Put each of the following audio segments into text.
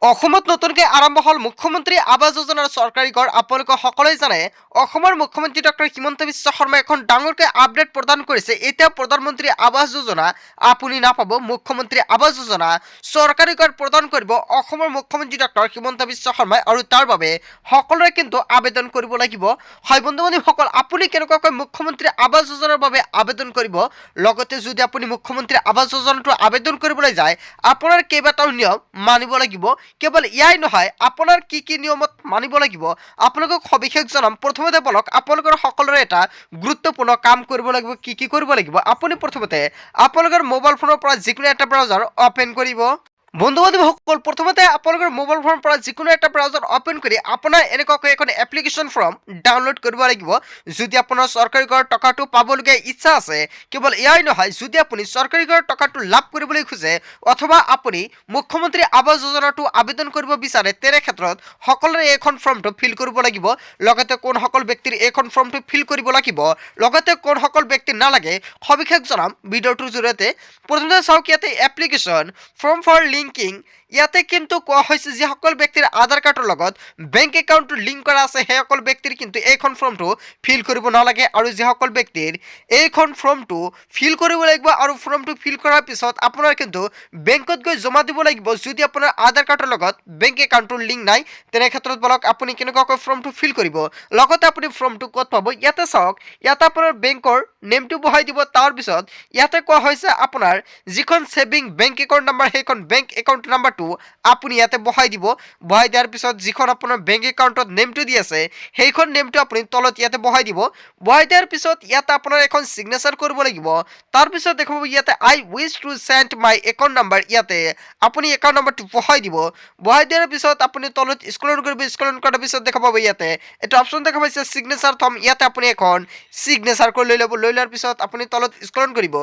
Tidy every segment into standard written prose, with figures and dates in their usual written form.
অসমত নতুনকৈ আৰম্ভ হ'ল মুখ্যমন্ত্ৰী আৱাস যোজনাৰ চৰকাৰী ঘৰ। আপোনালোকে সকলোৱে জানে অসমৰ মুখ্যমন্ত্ৰী ডক্টৰ হিমন্ত বিশ্ব শৰ্মাই এখন ডাঙৰকৈ আপডেট প্ৰদান কৰিছে। এতিয়া প্ৰধানমন্ত্ৰী আৱাস যোজনা আপুনি নাপাব, মুখ্যমন্ত্ৰী আৱাস যোজনা চৰকাৰী ঘৰ প্ৰদান কৰিব অসমৰ মুখ্যমন্ত্ৰী ডক্টৰ হিমন্ত বিশ্ব শৰ্মাই, আৰু তাৰ বাবে সকলোৱে কিন্তু আবেদন কৰিব লাগিব। হয় বন্ধু বান্ধৱীসকল, আপুনি কেনেকুৱাকৈ মুখ্যমন্ত্ৰী আৱাস যোজনাৰ বাবে আবেদন কৰিব, লগতে যদি আপুনি মুখ্যমন্ত্ৰী আৱাস যোজনাটো আবেদন কৰিবলৈ যায় আপোনাৰ কেইবাটাও নিয়ম মানিব লাগিব। কেৱল ইয়াই নহয়, আপোনাৰ কি কি নিয়মত মানিব লাগিব আপোনালোকক সবিশেষ জনাম। প্ৰথমতে বলক আপোনালোকৰ সকলোৰে এটা গুৰুত্বপূৰ্ণ কাম কৰিব লাগিব। কি কৰিব লাগিব, আপুনি প্ৰথমতে আপোনালোকৰ মোবাইল ফোনৰ পৰা যিকোনো এটা ব্ৰাউজাৰ অপেন কৰিব। বন্ধু বান্ধৱীসকল, প্ৰথমতে আপোনালোকৰ মোবাইল ফোনৰ পৰা যিকোনো এটা ব্ৰাউজাৰ অপেন কৰি আপোনাৰ এনেকুৱাকৈ এখন এপ্লিকেশ্যন ফৰ্ম ডাউনলোড কৰিব লাগিব। যদি আপোনাৰ চৰকাৰী ঘৰৰ টকাটো পাবলগীয়া ইচ্ছা আছে, কেৱল এয়াই নহয়, যদি আপুনি চৰকাৰী ঘৰৰ টকাটো লাভ কৰিবলৈ খোজে অথবা আপুনি মুখ্যমন্ত্ৰী আৱাস যোজনাটো আবেদন কৰিব বিচাৰে, তেনে ক্ষেত্ৰত সকলোৰে এইখন ফৰ্মটো ফিল কৰিব লাগিব। লগতে কোনসকল ব্যক্তিৰ এইখন ফৰ্মটো ফিল কৰিব লাগিব, লগতে কোনসকল ব্যক্তি নালাগে, সবিশেষ জনাম ভিডিঅ'টোৰ জৰিয়তে। প্ৰথমতে চাওক, ইয়াতে এপ্লিকেশ্যন ফৰ্ম ফৰ লিংকিং, ইয়াতে কিন্তু কোৱা হৈছে যিসকল ব্যক্তিৰ আধাৰ কাৰ্ডৰ লগত বেংক একাউণ্টটো লিংক কৰা আছে সেইসকল ব্যক্তিৰ কিন্তু এইখন ফৰ্মটো ফিল কৰিব নালাগে, আৰু যিসকল ব্যক্তিৰ এইখন ফৰ্মটো ফিল কৰিব লাগিব আৰু ফৰ্মটো ফিল কৰাৰ পিছত আপোনাৰ কিন্তু বেংকত গৈ জমা দিব লাগিব। যদি আপোনাৰ আধাৰ কাৰ্ডৰ লগত বেংক একাউণ্টটোৰ লিংক নাই, তেনে ক্ষেত্ৰত বলক আপুনি কেনেকুৱাকৈ ফৰ্মটো ফিল কৰিব, লগতে আপুনি ফৰ্মটো ক'ত পাব। ইয়াতে চাওক, ইয়াতে আপোনাৰ বেংকৰ নেমটো বহাই দিব। তাৰপিছত ইয়াতে কোৱা হৈছে আপোনাৰ যিখন ছেভিং বেংক একাউণ্ট নাম্বাৰ, সেইখন বেংক একাউণ্ট নাম্বাৰটো আপুনি ইয়াতে বহাই দিব। বহাই দিয়াৰ পিছত যিখন আপোনাৰ বেংক একাউণ্টত নেমটো দি আছে সেইখন নেমটো আপুনি তলত ইয়াতে বহাই দিব। বহাই দিয়াৰ পিছত ইয়াতে আপোনাৰ এখন ছিগনেচাৰ কৰিব লাগিব। তাৰপিছত দেখাব ইয়াতে I wish to send my account number, ইয়াতে আপুনি একাউণ্ট নাম্বাৰটো বহাই দিব। বহাই দিয়াৰ পিছত আপুনি তলত স্ক্ৰল কৰিব। স্ক্ৰল কৰাৰ পিছত দেখা পাব ইয়াতে এটা অপশ্যন দেখা পাইছে ছিগনেচাৰ থম, ইয়াতে আপুনি এখন ছিগনেচাৰ কৰি লৈ ল'ব। লৈ লোৱাৰ পিছত আপুনি তলত স্ক্ৰল কৰিব।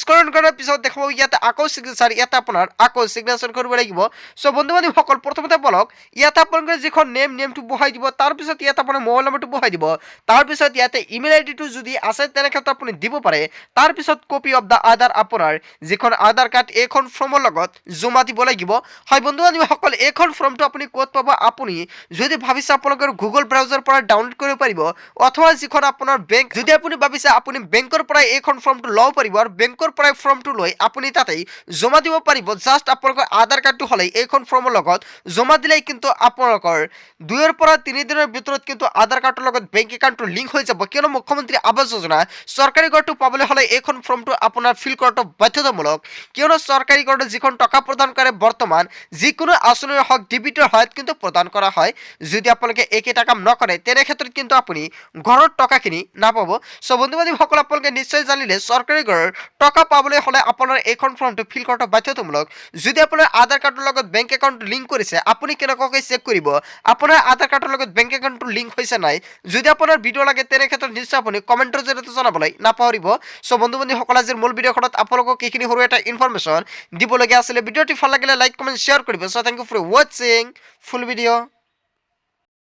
স্ক্ৰল কৰাৰ পিছত দেখা পাব ইয়াতে আকৌ ছিগনেচাৰ, ইয়াতে আপোনাৰ আকৌ ছিগনেচাৰ কৰিব লাগিব। চ' বন্ধু বান্ধৱীসকল, প্ৰথমতে বলক ইয়াতে আপোনালোকে যিখন নেমটো বহাই দিব। তাৰপিছত ইয়াতে আপোনাৰ মোবাইল নম্বৰটো বহাই দিব। তাৰপিছত ইয়াতে ইমেইল আইডিটো যদি আছে তেনে ক্ষেত্ৰত আপুনি দিব পাৰে। তাৰপিছত কপি অফ দ্য আধাৰ, আপোনাৰ যিখন আধাৰ কাৰ্ড এইখন ফৰ্মৰ লগত জমা দিব লাগিব। হয় বন্ধু বান্ধৱীসকল, এইখন ফৰ্মটো আপুনি ক'ত পাব, আপুনি যদি ভাবিছে আপোনালোকৰ গুগল ব্ৰাউজাৰ পৰা ডাউনলোড কৰিব পাৰিব, অথবা যিখন আপোনাৰ বেংক, যদি আপুনি ভাবিছে আপুনি বেংকৰ পৰাই এইখন ফৰ্মটো ল'ব পাৰিব আৰু বেংকৰ পৰাই ফৰ্মটো লৈ আপুনি তাতেই জমা দিব পাৰিব। জাষ্ট আপোনালোকৰ আধাৰ কাৰ্ডটো হ'লেই এইখন ফৰ্মৰ লগত জমা দিলেই কিন্তু আপোনালোকৰ 2 পৰা 3 দিনৰ ভিতৰত কিন্তু আধাৰ কাৰ্ডৰ লগত বেংক একাউণ্টটো লিংক হৈ যাব। কিয়নো মুখ্যমন্ত্ৰী আৱাস যোজনা চৰকাৰী ঘৰটো পাবলৈ হ'লে এইখন ফৰ্মটো আপোনাৰ ফিল কৰাটো বাধ্যতামূলক। কিয়নো চৰকাৰী ঘৰটো যিখন টকা প্ৰদান কৰে বৰ্তমান যিকোনো আঁচনিৰ হওক ডিবিটৰ সহায়ত কিন্তু প্ৰদান কৰা হয়। যদি আপোনালোকে এইকেইটা কাম নকৰে তেনে ক্ষেত্ৰত কিন্তু আপুনি ঘৰৰ টকাখিনি নাপাব। চ' বন্ধু বান্ধৱীসকল, আপোনালোকে নিশ্চয় জানিলে চৰকাৰী ঘৰৰ টকা পাবলৈ হ'লে আপোনাৰ এইখন ফৰ্মটো ফিল কৰাটো বাধ্যতামূলক। যদি আপোনাৰ আধাৰ কাৰ্ডৰ লগত বেংক একাউণ্ট লিংক কৰিছে, আপুনি কেনেকুৱাকৈ চেক কৰিব আপোনাৰ আধাৰ কাৰ্ডৰ লগত বেংক একাউণ্টটো লিংক হৈছে নাই। যদি আপোনাৰ ভিডিঅ' লাগে তেনে ক্ষেত্ৰত নিশ্চয় আপুনি কমেণ্টৰ জৰিয়তে জনাবলৈ নাপাহৰিব। চ' বন্ধু বান্ধৱীসকল, আজিৰ মূল ভিডিঅ'খনত আপোনালোকক এইখিনি সৰু এটা ইনফৰমেশ্যন দিবলগীয়া আছিলে। ভিডিঅ'টি ভাল লাগিলে লাইক কমেণ্ট শ্বেয়াৰ কৰিব। চ' থেংক ইউ ফৰ ৱাচিং ফুল ভিডিঅ'।